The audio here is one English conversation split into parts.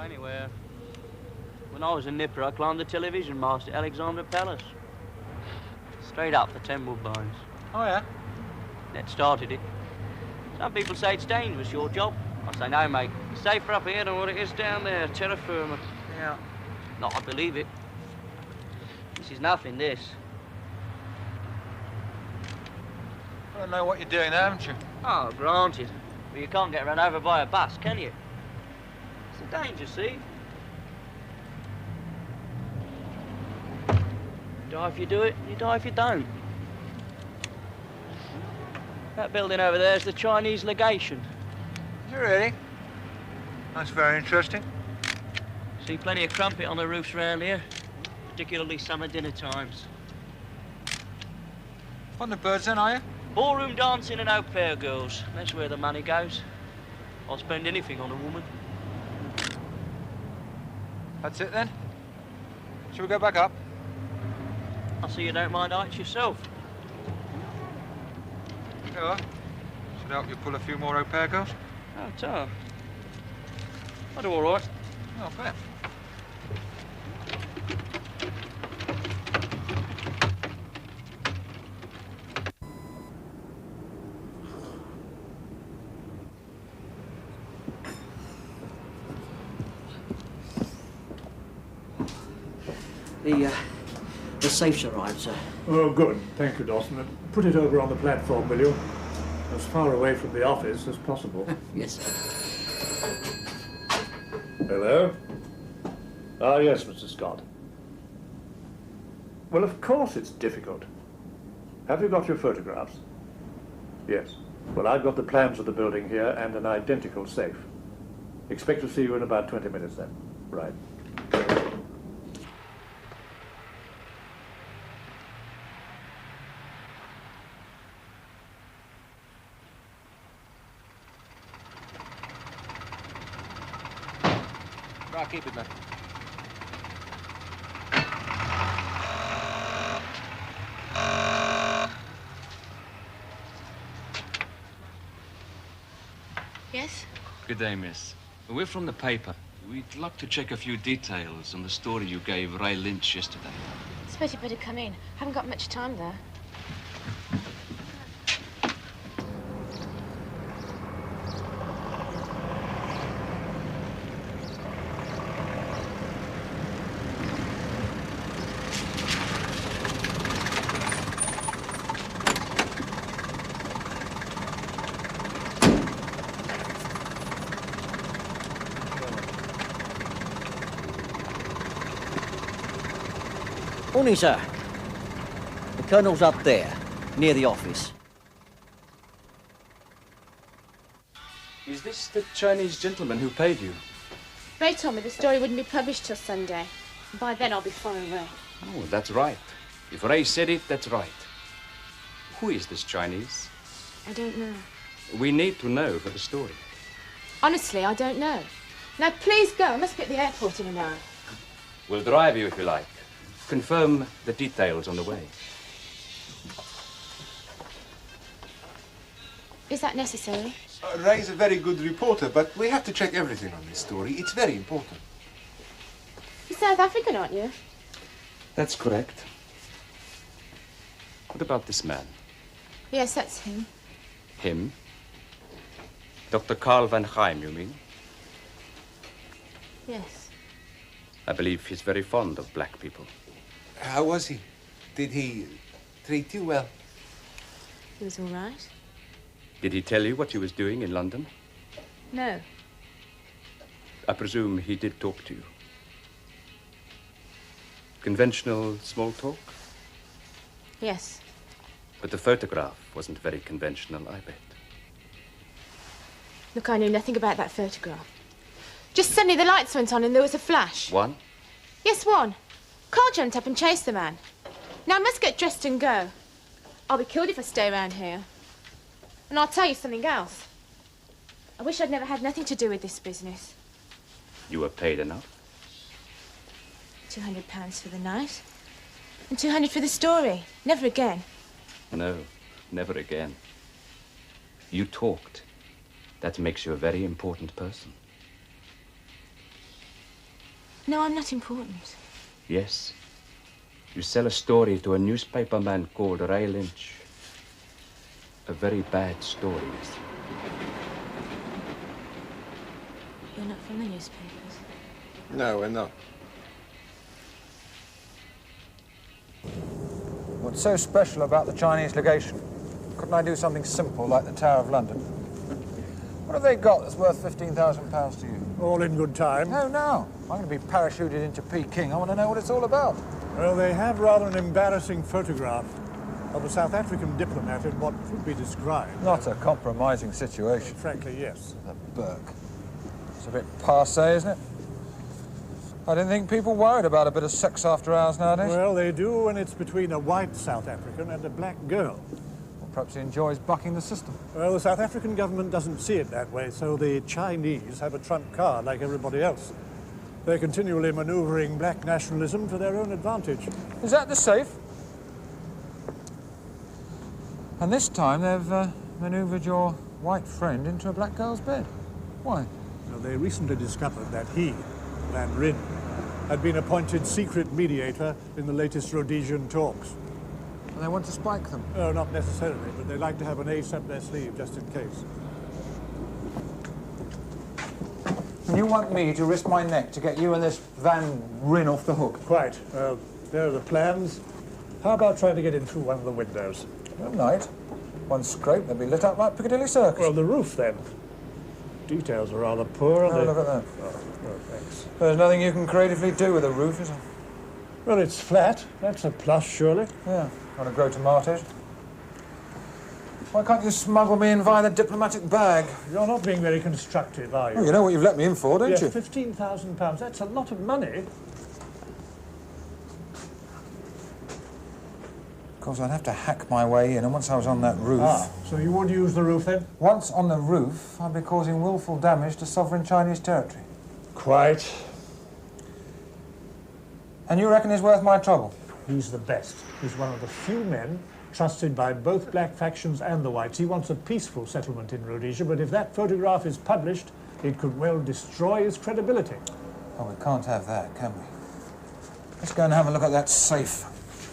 go anywhere. When I was a nipper, I climbed the television mast at Alexandra Palace. Straight up for 10 Woodbines. Oh, yeah? That started it. Some people say it's dangerous, your job. I say, no, mate. It's safer up here than what it is down there, terra firma. Yeah. Not I believe it. This is nothing, this. I don't know what you're doing there, haven't you? Oh, granted. But you can't get run over by a bus, can you? It's a danger, see? You die if you do it, you die if you don't. That building over there is the Chinese legation. Is it really? That's very interesting. See plenty of crumpet on the roofs around here, particularly summer dinner times. Fond of birds then, are you? Ballroom dancing and au pair girls. That's where the money goes. I'll spend anything on a woman. That's it then? Shall we go back up? I see you don't mind heights yourself. Yeah. Should help you pull a few more au pair girls? Oh, tough. I do all right. Oh, fair. The safe's arrived, sir. Oh, good. Thank you, Dawson. Put it over on the platform, will you? As far away from the office as possible. Yes, sir. Hello? Ah, yes, Mr. Scott. Well, of course it's difficult. Have you got your photographs? Yes. Well, I've got the plans of the building here and an identical safe. Expect to see you in about 20 minutes then. Right. Right, keep it, man. Yes? Good day, miss. We're from the paper. We'd like to check a few details on the story you gave Ray Lynch yesterday. I suppose you'd better come in. Haven't got much time there. Morning, sir. The Colonel's up there, near the office. Is this the Chinese gentleman who paid you? Ray told me the story wouldn't be published till Sunday. By then, I'll be far away. Oh, that's right. If Ray said it, that's right. Who is this Chinese? I don't know. We need to know for the story. Honestly, I don't know. Now, please go. I must be at the airport in an hour. We'll drive you if you like. Confirm the details on the way. Is that necessary? Ray's a very good reporter, but we have to check everything on this story. It's very important. You're South African, aren't you? That's correct. What about this man? Yes, that's him. Him? Dr. Karl van Chaim, you mean? Yes. I believe he's very fond of black people. How was he? Did he treat you well? He was all right. Did he tell you what he was doing in London? No. I presume he did talk to you. Conventional small talk? Yes. But the photograph wasn't very conventional, I bet. Look, I knew nothing about that photograph. Just suddenly the lights went on and there was a flash. One? Yes, one. Carl jumped up and chased the man. Now I must get dressed and go. I'll be killed if I stay around here. And I'll tell you something else. I wish I'd never had nothing to do with this business. You were paid enough? £200 for the night. And 200 for the story. Never again. No, never again. You talked. That makes you a very important person. No, I'm not important. Yes. You sell a story to a newspaper man called Ray Lynch. A very bad story, miss. You're not from the newspapers. No, we're not. What's so special about the Chinese legation? Couldn't I do something simple like the Tower of London? What have they got that's worth £15,000 to you? All in good time. No, no. I'm going to be parachuted into Peking. I want to know what it's all about. Well, they have rather an embarrassing photograph of a South African diplomat in what could be described. Not a compromising situation. Frankly, yes. The Burke. It's a bit passé, isn't it? I didn't think people worried about a bit of sex after hours nowadays. Well, they do when it's between a white South African and a black girl. Well, perhaps he enjoys bucking the system. Well, the South African government doesn't see it that way, so the Chinese have a trump card like everybody else. They're continually manoeuvring black nationalism to their own advantage. Is that the safe? And this time they've manoeuvred your white friend into a black girl's bed. Why? Well, they recently discovered that he, Van Ryn, had been appointed secret mediator in the latest Rhodesian talks. And they want to spike them. Oh, not necessarily, but they like to have an ace up their sleeve just in case. And you want me to risk my neck to get you and this Van Ryn off the hook? Quite. There are the plans. How about trying to get in through one of the windows? At night. One scrape, they'll be lit up like Piccadilly Circus. Well, the roof, then. Details are rather poor, aren't Oh, they? look at that. Oh, thanks. There's nothing you can creatively do with a roof, is there? Well, it's flat. That's a plus, surely. Yeah. Want to grow tomatoes? Why can't you smuggle me in via the diplomatic bag? You're not being very constructive, are you? Oh, you know what you've let me in for, don't Yes, you? £15,000. That's a lot of money. Of course, I'd have to hack my way in, and once I was on that roof... So you would use the roof, then? Once on the roof, I'd be causing willful damage to sovereign Chinese territory. Quite. And you reckon he's worth my trouble? He's the best. He's one of the few men trusted by both black factions and the whites. He wants a peaceful settlement in Rhodesia, but if that photograph is published, it could well destroy his credibility. Oh, we can't have that, can we? Let's go and have a look at that safe.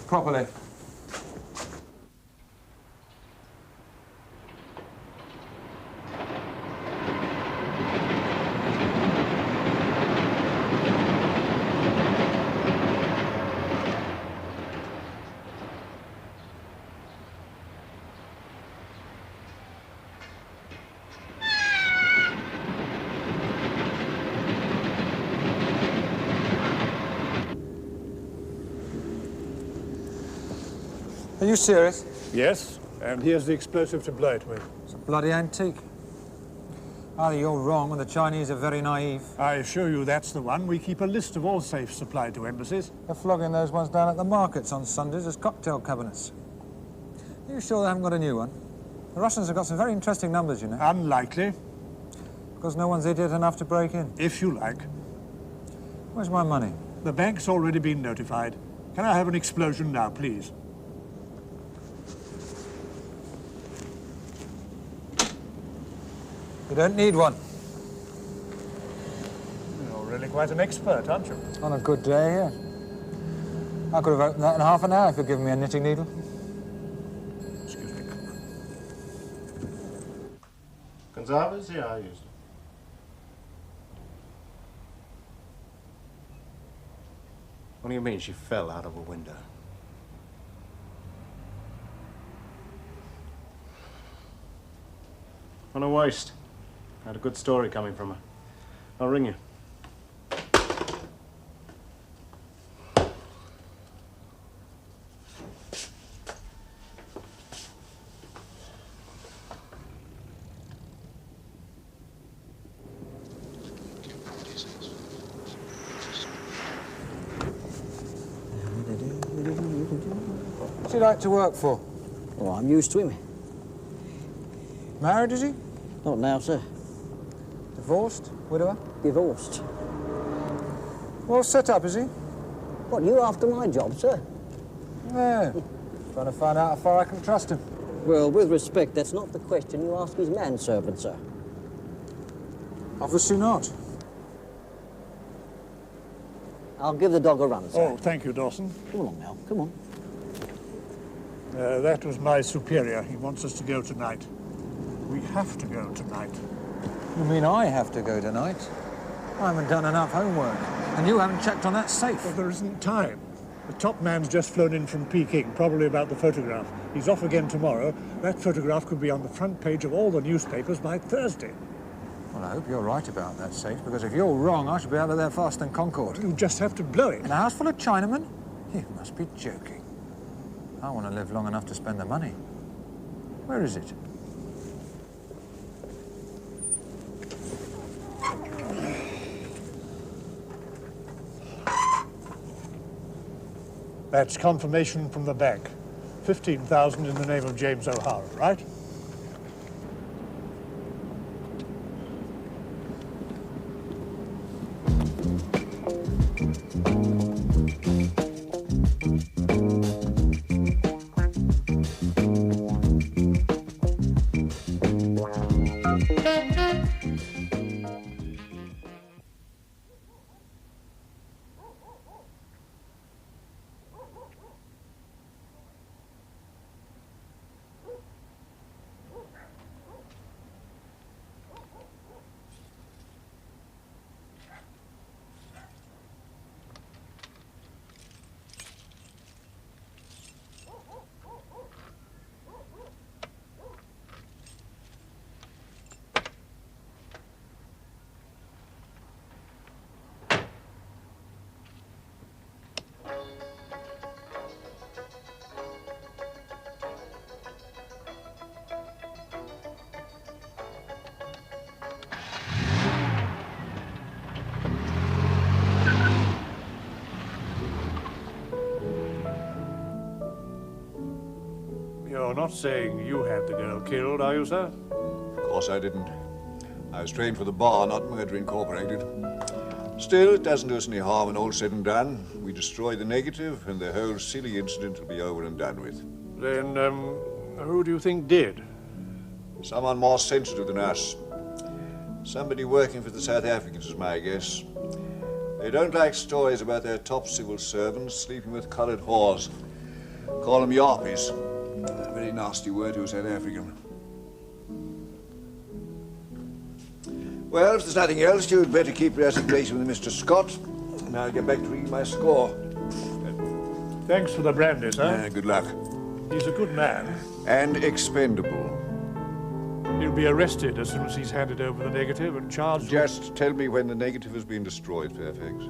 Properly. Are you serious? Yes, and here's the explosive to blow it with. It's a bloody antique. Either you're wrong or the Chinese are very naive. I assure you that's the one. We keep a list of all safes supplied to embassies. They're flogging those ones down at the markets on Sundays as cocktail cabinets. Are you sure they haven't got a new one? The Russians have got some very interesting numbers, you know. Unlikely, Because no one's idiot enough to break in. if you like. Where's my money? The bank's already been notified. Can I have an explosion now, please? You don't need one. You're really quite an expert, aren't you? On a good day, yeah. I could have opened that in half an hour if you'd given me a knitting needle. Excuse me. Gonzalez? Yeah, I used it. What do you mean she fell out of a window? On a waist. Had a good story coming from her. I'll ring you. What's he like to work for? Oh, I'm used to him. Married, is he? Not now, sir. Divorced? Widower? Divorced. Well set up, is he? What, you after my job, sir? No. Trying to find out how far I can trust him. Well, with respect, that's not the question you ask his manservant, sir. Obviously not. I'll give the dog a run, sir. Oh, thank you, Dawson. Come along now, come on. That was my superior. He wants us to go tonight. We have to go tonight. You mean I have to go tonight? I haven't done enough homework. And you haven't checked on that safe. Well, there isn't time. The top man's just flown in from Peking, probably about the photograph. He's off again tomorrow. That photograph could be on the front page of all the newspapers by Thursday. Well, I hope you're right about that safe, because if you're wrong, I should be out of there faster than Concorde. You just have to blow it. In a house full of Chinamen? You must be joking. I want to live long enough to spend the money. Where is it? That's confirmation from the bank. 15,000 in the name of James O'Hara, right? You're not saying you had the girl killed, are you, sir? Of course I didn't. I was trained for the bar, not Murder Incorporated. Still, it doesn't do us any harm when all's said and done. We destroy the negative, and the whole silly incident will be over and done with. Then, who do you think did? Someone more sensitive than us. Somebody working for the South Africans is my guess. They don't like stories about their top civil servants sleeping with coloured whores. Call them yarpies. A very nasty word to a South African. Well, if there's nothing else, you'd better keep your resignation with Mr. Scott, and I'll get back to reading my score. Thanks for the brandy, sir. Good luck. He's a good man. And expendable. He'll be arrested as soon as he's handed over the negative and charged. Just tell me when the negative has been destroyed, Fairfax.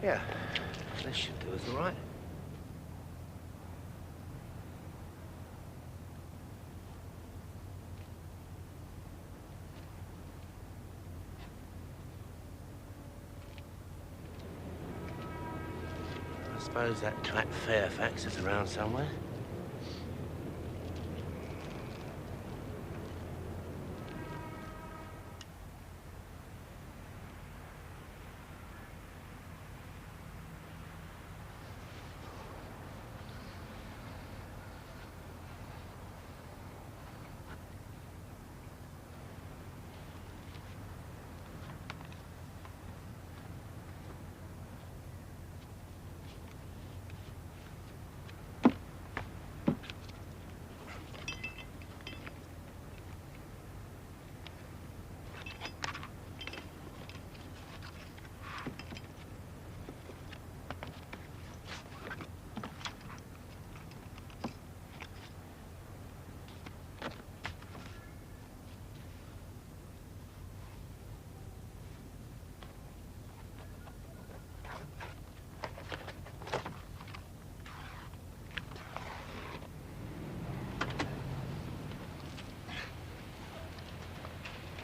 Yeah, this should do us all right. I suppose that twat Fairfax is around somewhere.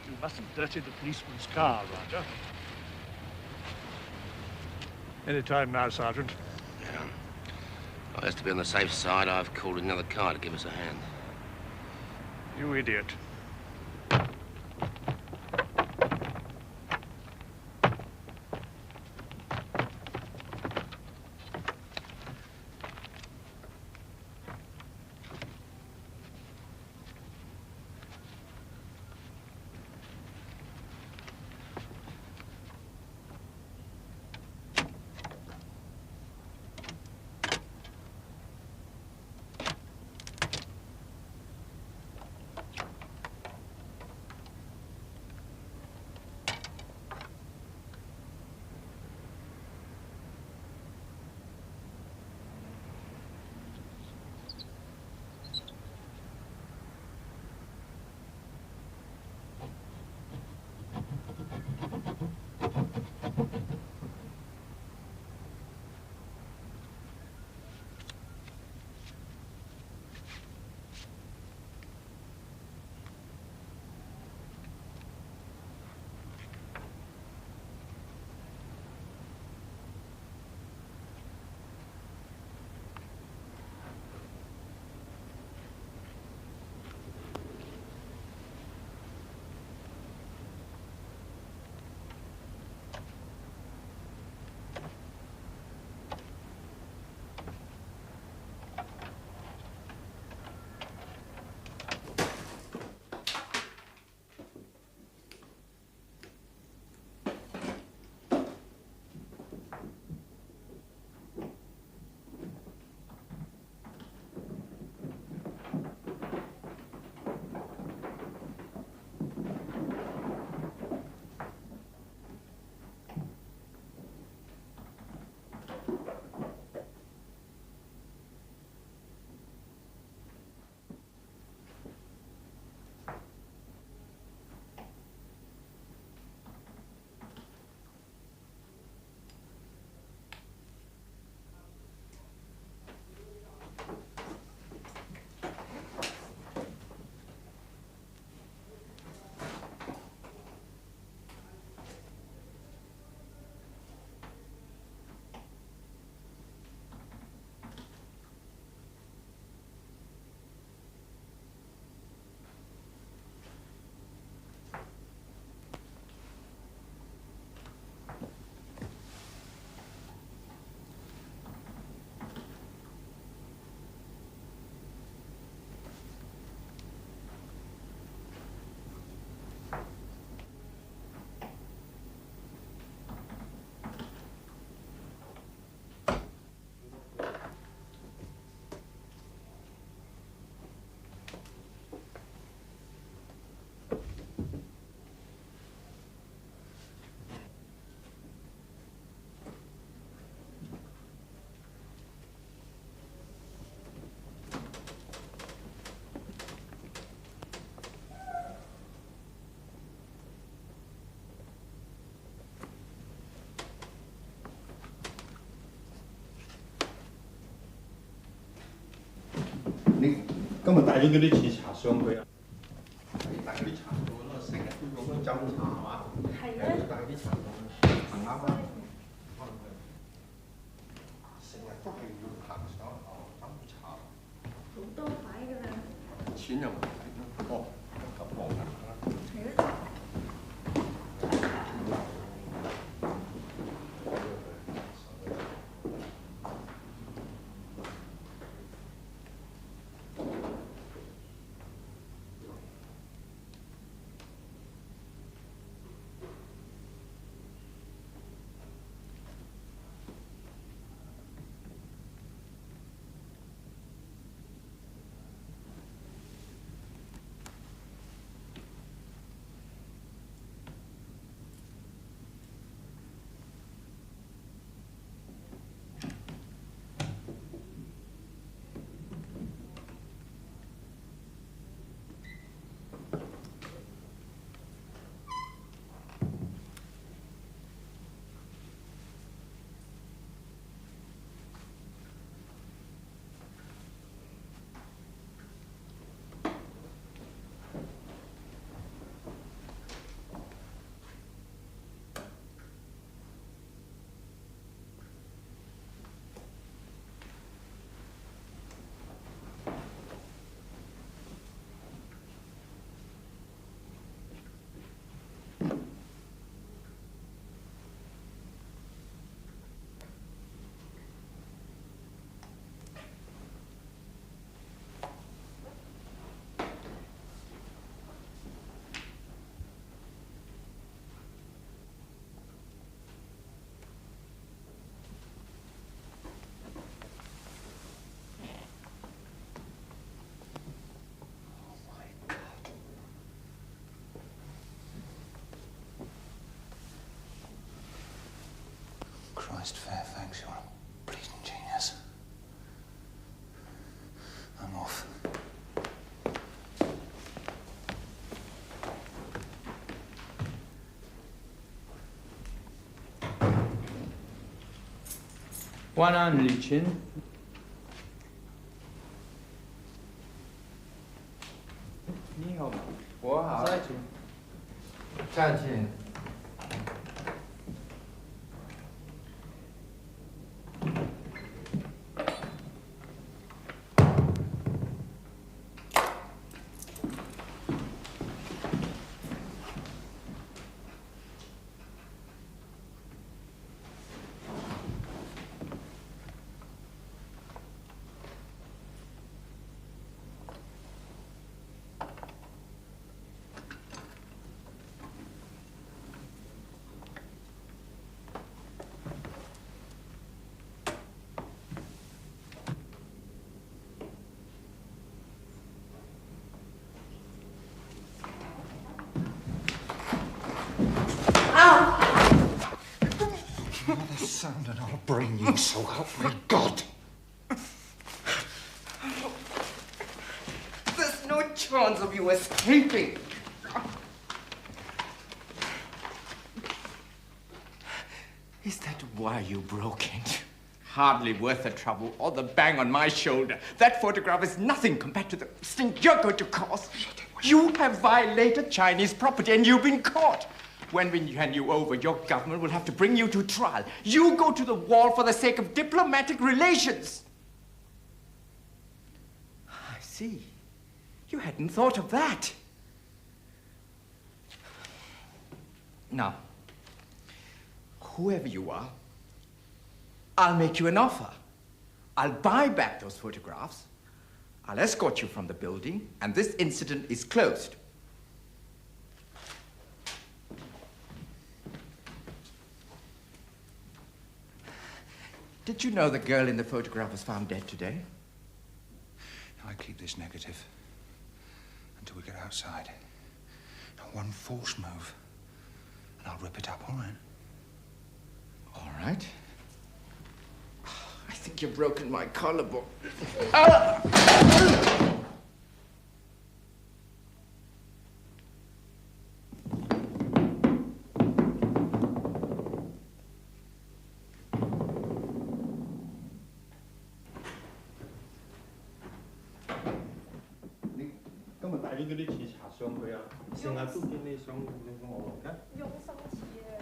You mustn't dirty the policeman's car, Roger. Any time now, Sergeant. Yeah. Well, just to be on the safe side, I've called another car to give us a hand. You idiot. 今日帶咗嗰啲似茶上去啊！帶嗰啲茶到咯，成日都咁樣斟茶係嘛？係啊，帶啲茶到，唔啱啊！成日都係要行上樓斟茶。好多牌㗎啦。錢又唔係哦，咁講啦。係啊。Christ Fairfax, you're a bleeding genius. I'm off.晚安，李琴。你好，我好。再见。再见。Another sound and I'll brain you, so help me God! There's no chance of you escaping. Is that why you broke in? Hardly worth the trouble or the bang on my shoulder. That photograph is nothing compared to the stink you're going to cause. You have violated Chinese property and you've been caught. When we hand you over, your government will have to bring you to trial. You go to the wall for the sake of diplomatic relations. I see. You hadn't thought of that. Now, whoever you are, I'll make you an offer. I'll buy back those photographs. I'll escort you from the building, and this incident is closed. Did you know the girl in the photograph was found dead today? I keep this negative until we get outside. Not one false move, and I'll rip it up, all right? All right. I think you've broken my collarbone. 애들이 지 자수한 거야. 생활 뚝기네 성 먹을까? 용성치에.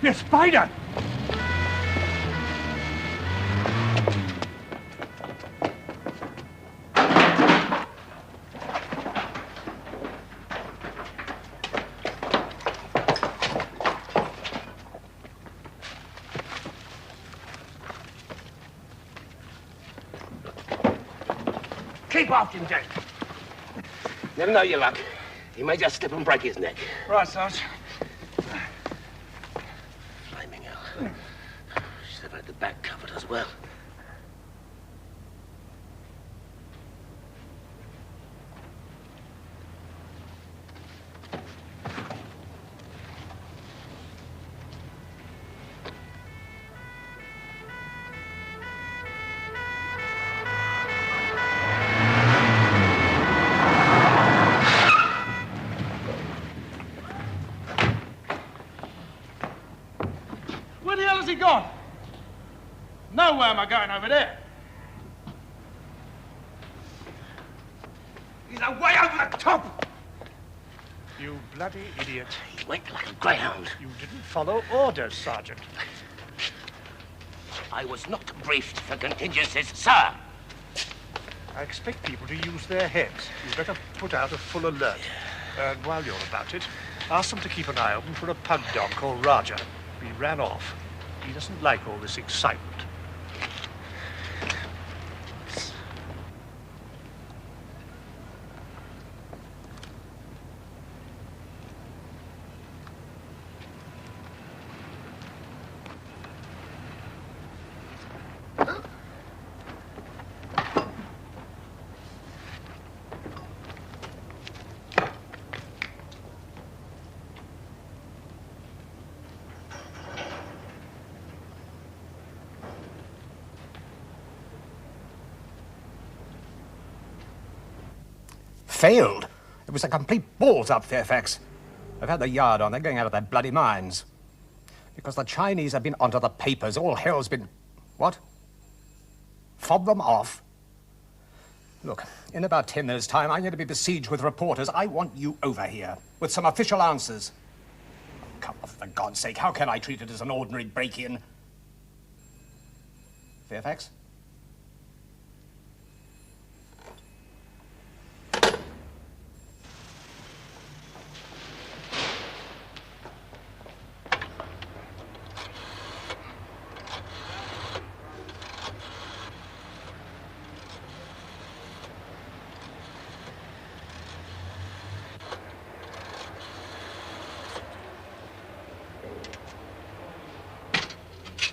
Yes, spider! Keep off him, Jake. Never know your luck. He may just slip and break his neck. Right, Sarge. Flaming hell. Should have had the back covered as well. Where the hell has he gone? Nowhere am I going over there. He's way over the top! You bloody idiot. He went like a greyhound. You didn't follow orders, Sergeant. I was not briefed for contingencies, sir. I expect people to use their heads. You'd better put out a full alert. And while you're about it, ask them to keep an eye open for a pug dog called Roger. He ran off. He doesn't like all this excitement. Failed? It was a complete balls up, Fairfax. They've had the yard on. They're going out of their bloody minds. Because the Chinese have been onto the papers. All hell's been... What? Fob them off? Look, in about 10 minutes' time, I'm going to be besieged with reporters. I want you over here with some official answers. Oh, come on, for God's sake. How can I treat it as an ordinary break-in? Fairfax?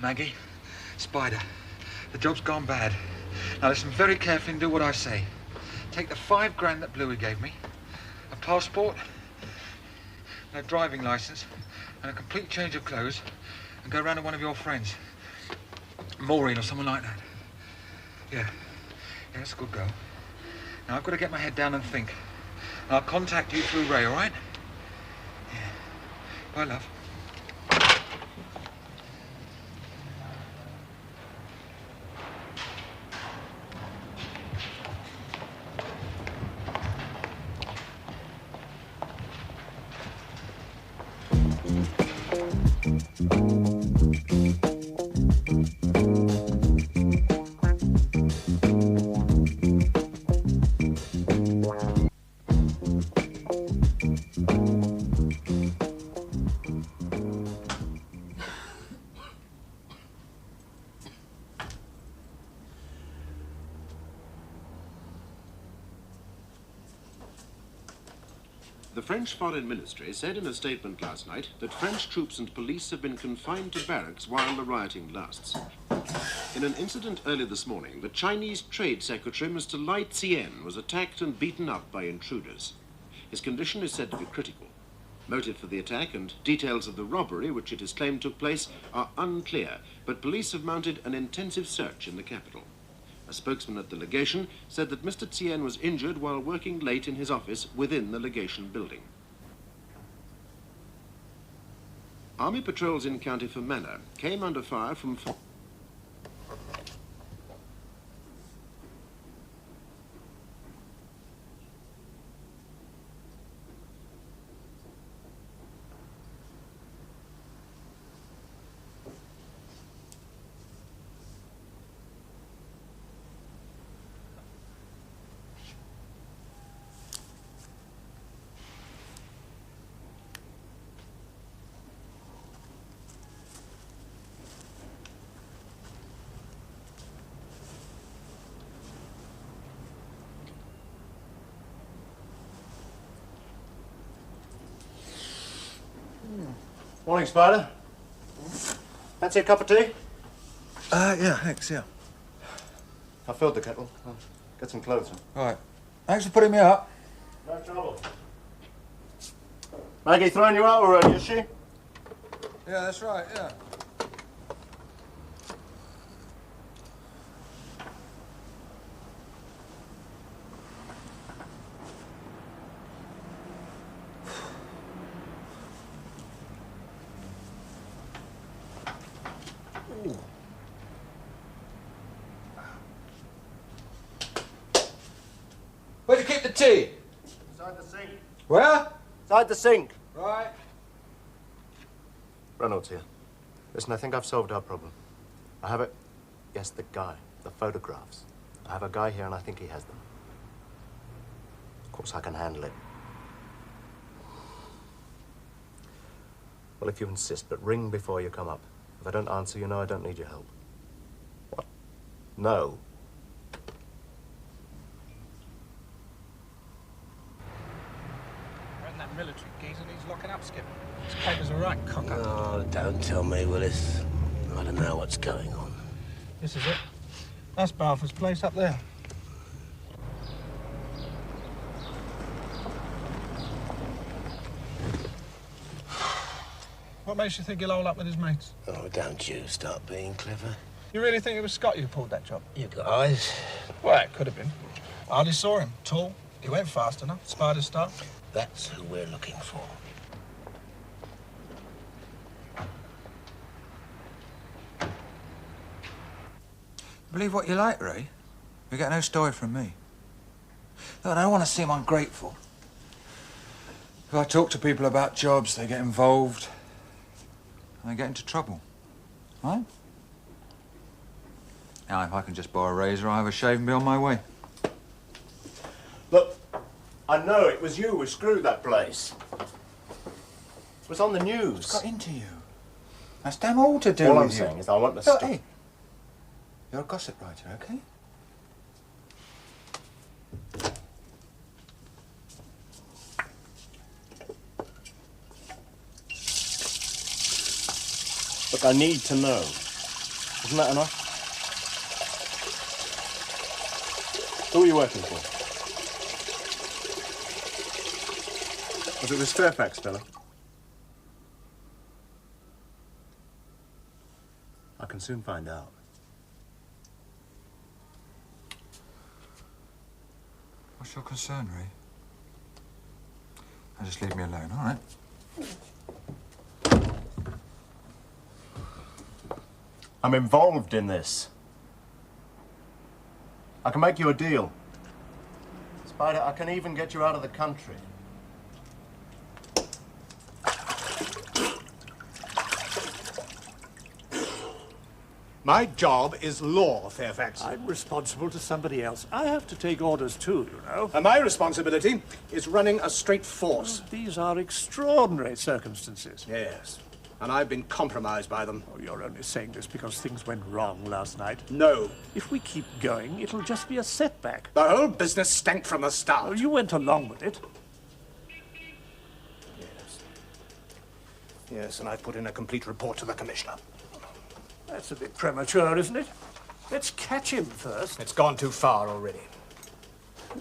Maggie, Spider, the job's gone bad. Now listen very carefully and do what I say. Take the $5 grand that Bluey gave me, a passport, no driving license, and a complete change of clothes, and go round to one of your friends. Maureen or someone like that. Yeah, that's a good go. Now, I've got to get my head down and think. And I'll contact you through Ray, all right? Yeah. Bye, love. The French Foreign Ministry said in a statement last night that French troops and police have been confined to barracks while the rioting lasts. In an incident early this morning, the Chinese Trade Secretary, Mr. Lai Tsien, was attacked and beaten up by intruders. His condition is said to be critical. Motive for the attack and details of the robbery, which it is claimed took place, are unclear, but police have mounted an intensive search in the capital. A spokesman at the legation said that Mr. Tsien was injured while working late in his office within the legation building. Army patrols in County Fermanagh came under fire from... Morning, Spider. Fancy a cup of tea? Yeah, thanks, yeah. I filled the kettle. I'll get some clothes on. All right. Thanks for putting me up. No trouble. Maggie throwing you out already, is she? Yeah, that's right, yeah. Where'd you keep the tea? Inside the sink. Where? Inside the sink. Right. Reynolds here. Listen, I think I've solved our problem. I have it. Yes, the guy. The photographs. I have a guy here and I think he has them. Of course, I can handle it. Well, if you insist, but ring before you come up. If I don't answer, you know I don't need your help. What? No. That military geezer needs locking up, Skipper. His paper's a right cocker. Oh, don't tell me, Willis. I don't know what's going on. This is it. That's Balfour's place up there. What makes you think he'll hole up with his mates? Oh, don't you start being clever. You really think it was Scott who pulled that job? You got eyes. Well, it could have been. I hardly saw him. Tall. He went fast enough. Spider style. That's who we're looking for. Believe what you like, Ray. You get no story from me. Look, I don't want to seem ungrateful. If I talk to people about jobs, they get involved. And they get into trouble. Right? Now, if I can just buy a razor, I'll have a shave and be on my way. Look, I know it was you who screwed that place. It was on the news. What's got into you? That's damn all to do All with I'm you. saying is I want to Look, stop. hey, you're a gossip writer, okay? Look, I need to know. Isn't that enough? Who are you working for? Was it this Fairfax fella? can soon find out. What's your concern, Ray? Now just leave me alone, all right? I'm involved in this. I can make you a deal. Spider, I can even get you out of the country. My job is law, Fairfax. I'm responsible to somebody else. I have to take orders too, you know. And my responsibility is running a straight force. Well, these are extraordinary circumstances. Yes. And I've been compromised by them. Oh, you're only saying this because things went wrong last night. No. If we keep going, it'll just be a setback. The whole business stank from the start. Well, you went along with it. Yes. Yes, and I put in a complete report to the Commissioner. That's a bit premature, isn't it? Let's catch him first. It's gone too far already.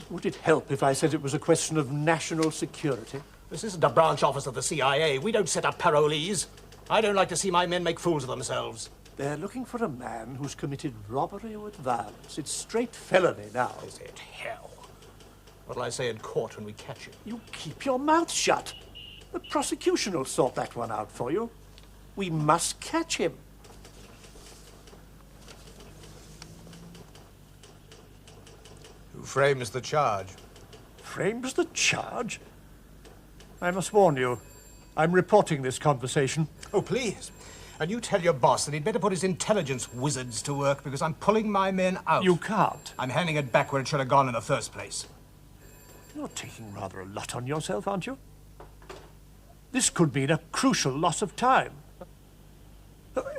Would it help if I said it was a question of national security? This isn't a branch office of the CIA. We don't set up parolees. I don't like to see my men make fools of themselves. They're looking for a man who's committed robbery with violence. It's straight felony now. Is it? Hell. What'll I say in court when we catch him? You keep your mouth shut. The prosecution will sort that one out for you. We must catch him. Who frames the charge? Frames the charge? I must warn you, I'm reporting this conversation. Oh, please. And you tell your boss that he'd better put his intelligence wizards to work because I'm pulling my men out. You can't. I'm handing it back where it should have gone in the first place. You're taking rather a lot on yourself, aren't you? This could mean a crucial loss of time.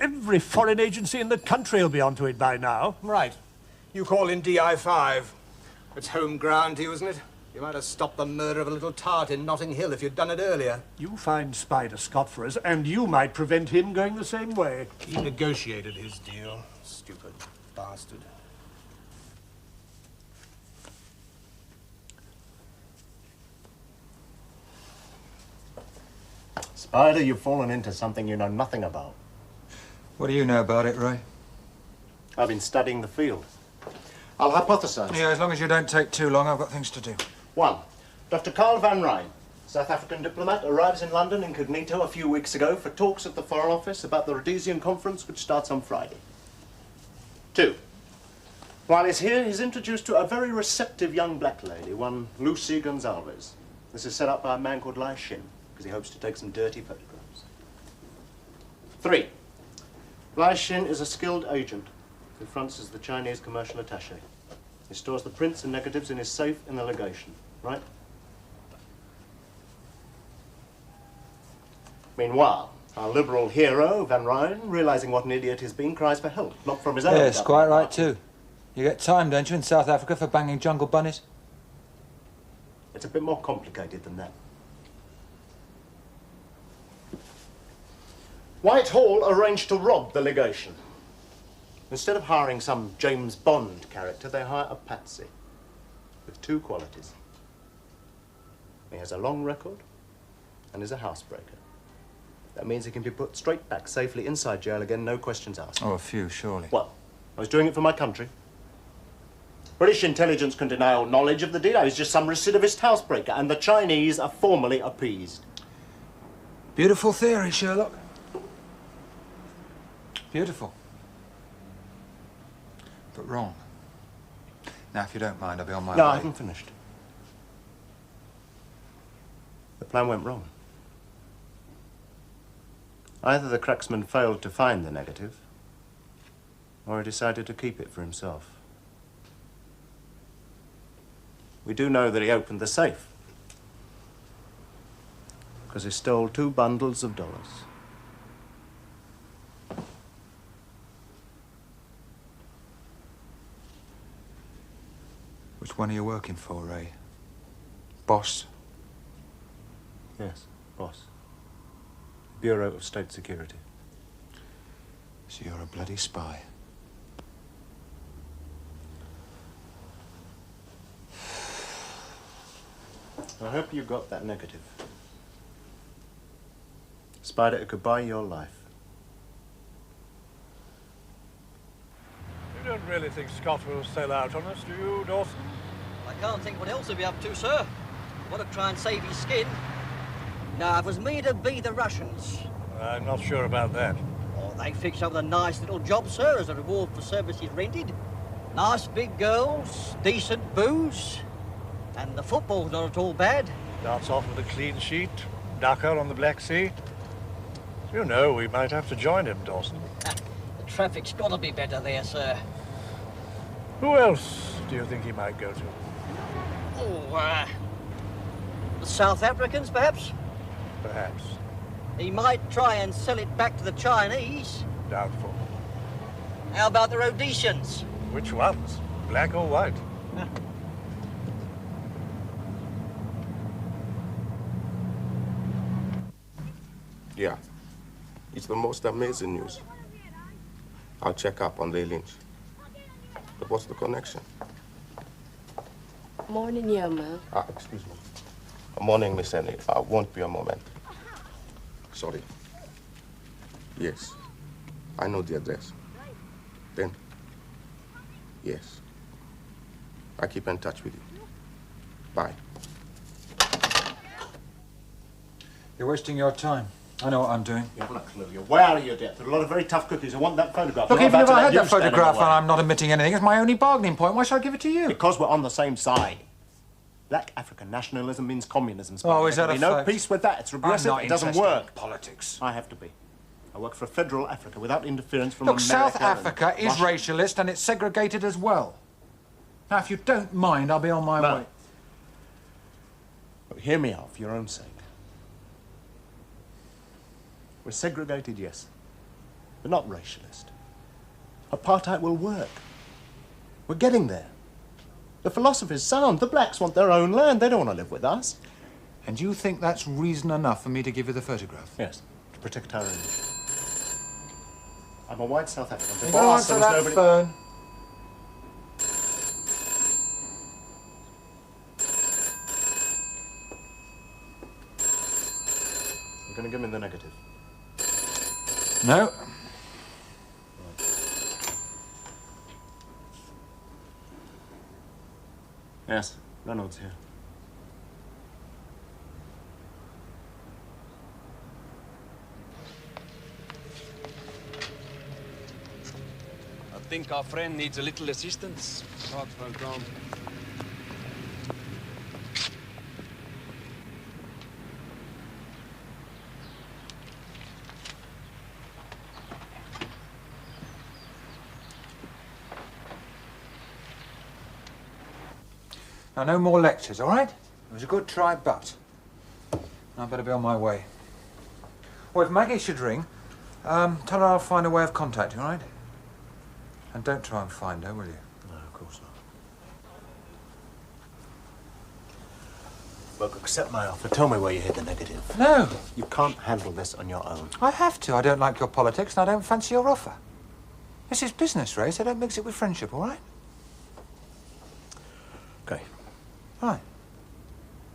Every foreign agency in the country will be onto it by now. Right. You call in DI-5. It's home ground to you, isn't it? You might have stopped the murder of a little tart in Notting Hill if you'd done it earlier. You find Spider Scott for us, and you might prevent him going the same way. He negotiated his deal. Stupid bastard. Spider, you've fallen into something you know nothing about. What do you know about it, Ray? I've been studying the field. I'll hypothesize. Yeah, as long as you don't take too long, I've got things to do. 1. Dr. Karl van Rijn, South African diplomat, arrives in London incognito a few weeks ago for talks at the Foreign Office about the Rhodesian conference, which starts on Friday. 2. While he's here, he's introduced to a very receptive young black lady, one Lucy Gonzalez. This is set up by a man called Lai Shin, because he hopes to take some dirty photographs. 3. Lai Shin is a skilled agent who fronts as the Chinese commercial attaché. He stores the prints and negatives in his safe in the legation, right? Meanwhile, our liberal hero, Van Rijn, realizing what an idiot he's been, cries for help, not from his own. Yes, quite right too. You get time, don't you, in South Africa for banging jungle bunnies? It's a bit more complicated than that. Whitehall arranged to rob the legation. Instead of hiring some James Bond character, they hire a patsy with 2 qualities. He has a long record and is a housebreaker. That means he can be put straight back safely inside jail again, no questions asked. Oh, a few, surely. Well, I was doing it for my country. British intelligence can deny all knowledge of the deed. I was just some recidivist housebreaker, and the Chinese are formally appeased. Beautiful theory, Sherlock. Beautiful. But wrong. Now, if you don't mind, I'll be on my way. No, I haven't finished. The plan went wrong. Either the cracksman failed to find the negative, or he decided to keep it for himself. We do know that he opened the safe, because he stole 2 bundles of dollars. Which one are you working for, Ray? Boss? Yes, boss. Bureau of State Security. So you're a bloody spy. I hope you got that negative. Spider, it could buy your life. really think Scott will sail out on us, do you, Dawson? I can't think what else he'll be up to, sir. Want to try and save his skin. Now, if it was me, it'd be the Russians. I'm not sure about that. Oh, they fixed up with a nice little job, sir, as a reward for services rendered. Nice big girls, decent booze, and the football's not at all bad. Starts off with a clean sheet, Dhaka on the Black Sea. You know, we might have to join him, Dawson. The traffic's got to be better there, sir. Who else do you think he might go to? Oh, the South Africans, perhaps? Perhaps. He might try and sell it back to the Chinese. Doubtful. How about the Rhodesians? Which ones? Black or white? Yeah. It's the most amazing news. I'll check up on Ray Lynch. But what's the connection? Morning, young man. Excuse me. Morning, Miss Annie. Won't be a moment. Sorry. Yes. I know the address. Then? Yes. I keep in touch with you. Bye. You're wasting your time. I know what I'm doing. You haven't a clue. You're way out of your depth. There are a lot of very tough cookies who want that photograph. Look, They're even not if about I to had let that you stand in the photograph way. and I'm not admitting anything, it's my only bargaining point. Why should I give it to you? Because we're on the same side. Black African nationalism means communism. Oh, is that There'll a be no fact? peace with that. It's regressive. I'm not It doesn't interested work. in politics. I have to be. I work for a federal Africa without interference from Look, America. South and Africa is Russia. racialist and it's segregated as well. Now, if you don't mind, I'll be on my way. But hear me out for your own sake. We're segregated, yes, but not racialist. Apartheid will work. We're getting there. The philosophy's sound. The blacks want their own land. They don't want to live with us. And you think that's reason enough for me to give you the photograph? Yes, to protect our image. I'm a white South African. You Before don't us, there answer was that nobody... phone. You're going to give me the negative. No. Yes, Reynolds here. I think our friend needs a little assistance. Now, no more lectures, all right? It was a good try, but I better be on my way. Well, if Maggie should ring, tell her I'll find a way of contacting, all right? And don't try and find her, will you? No, of course not. Look, accept my offer. Tell me where you hid the negative. No. You can't handle this on your own. I have to. I don't like your politics and I don't fancy your offer. This is business, Ray, so don't mix it with friendship, all right? Okay. Right.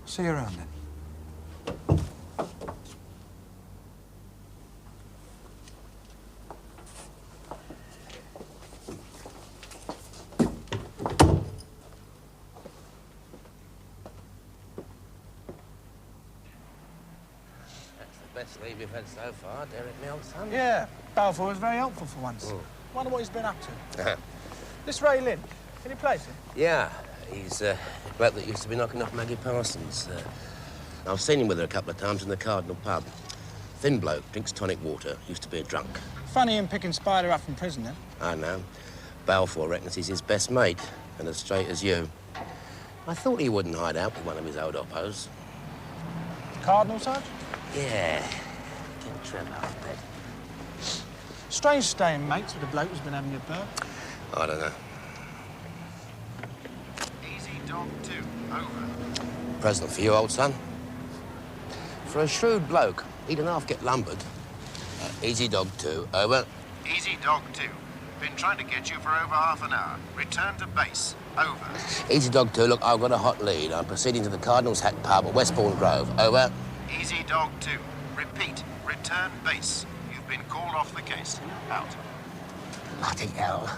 See you around then. Best lead we've had so far, Derek, my old son. Yeah, Balfour was very helpful for once. Wonder what he's been up to. This Ray Lynch, can you place him? Yeah, he's the bloke that used to be knocking off Maggie Parsons. I've seen him with her a couple of times in the Cardinal pub. Thin bloke, drinks tonic water, used to be a drunk. Funny him picking Spider up from prison, then. I know. Balfour reckons he's his best mate, and as straight as you. I thought he wouldn't hide out with one of his old oppos. Cardinal, Sarge? Yeah. Get Trevor off bed. Strange staying mates with a bloke who's been having a burn. I don't know. Easy Dog 2, over. Present for you, old son. For a shrewd bloke, he'd an half get lumbered. Easy Dog 2, over. Easy Dog 2. Been trying to get you for over half an hour. Return to base. Over. Easy Dog 2, look, I've got a hot lead. I'm proceeding to the Cardinal's Hat pub at Westbourne Grove. Over. Easy Dog 2. Repeat. Return base. You've been called off the case. Out. Bloody hell.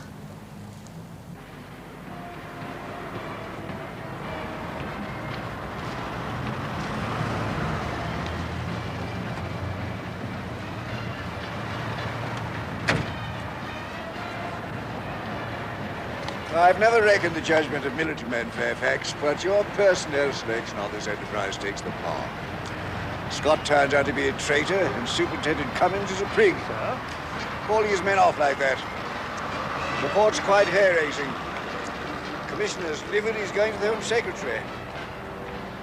I've never reckoned the judgment of military men, Fairfax, but your personnel selection on this enterprise takes the palm. Scott turns out to be a traitor, and Superintendent Cummins is a prig. Sir? Calling his men off like that. Report's quite hair-raising. Commissioner's livid is going to the Home Secretary.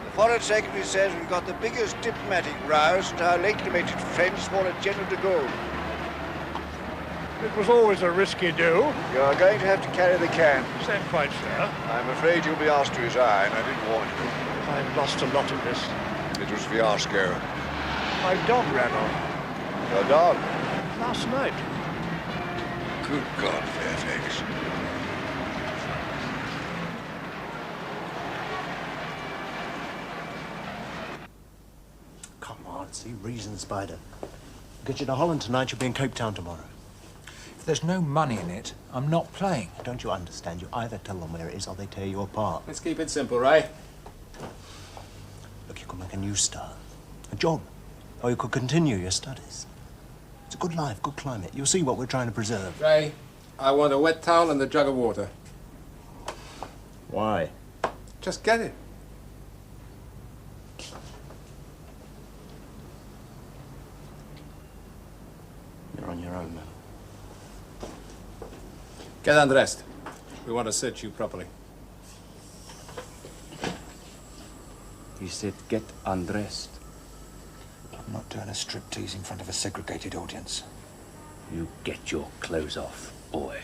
The Foreign Secretary says we've got the biggest diplomatic row since our late lamented friend swore at General de Gaulle. It was always a risky do. You're going to have to carry the can. Stand quite, sir. I'm afraid you'll be asked to resign. I didn't warn you. I've lost a lot in this. It was fiasco. My dog ran off. Your dog? Last night. Good God, Fairfax. Come on, see reason, Spider. Get you to Holland tonight, you'll be in Cape Town tomorrow. If there's no money in it, I'm not playing. Don't you understand? You either tell them where it is or they tear you apart. Let's keep it simple, Ray. Look, you could make a new start. A job. Or you could continue your studies. It's a good life, good climate. You'll see what we're trying to preserve. Ray, I want a wet towel and a jug of water. Why? Just get it. You're on your own, man. Get undressed. We want to search you properly. He said, get undressed. I'm not doing a striptease in front of a segregated audience. You get your clothes off, boy.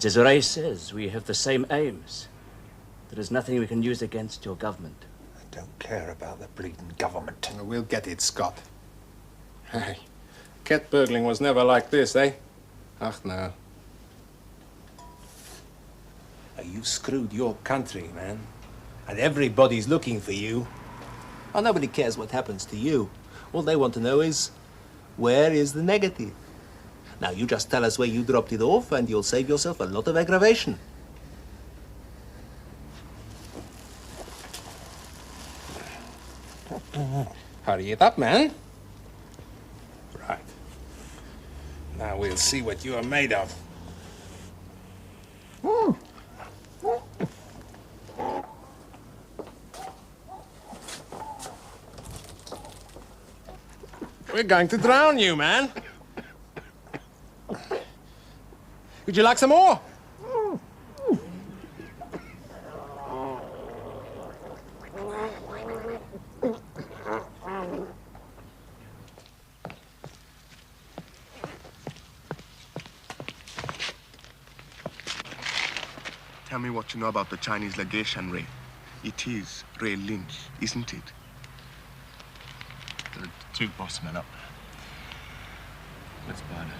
As Ray says, we have the same aims. There is nothing we can use against your government. I don't care about the bleeding government. We'll get it, Scott. Hey, cat burgling was never like this, eh? Ach, no. You screwed your country, man. And everybody's looking for you. Oh, nobody cares what happens to you. All they want to know is, where is the negative? Now, you just tell us where you dropped it off, and you'll save yourself a lot of aggravation. Hurry it up, man. Right. Now we'll see what you are made of. We're going to drown you, man. Would you like some more? Tell me what you know about the Chinese legation, Ray. It is Ray Lynch, isn't it? There are two boss men up there. Let's find it.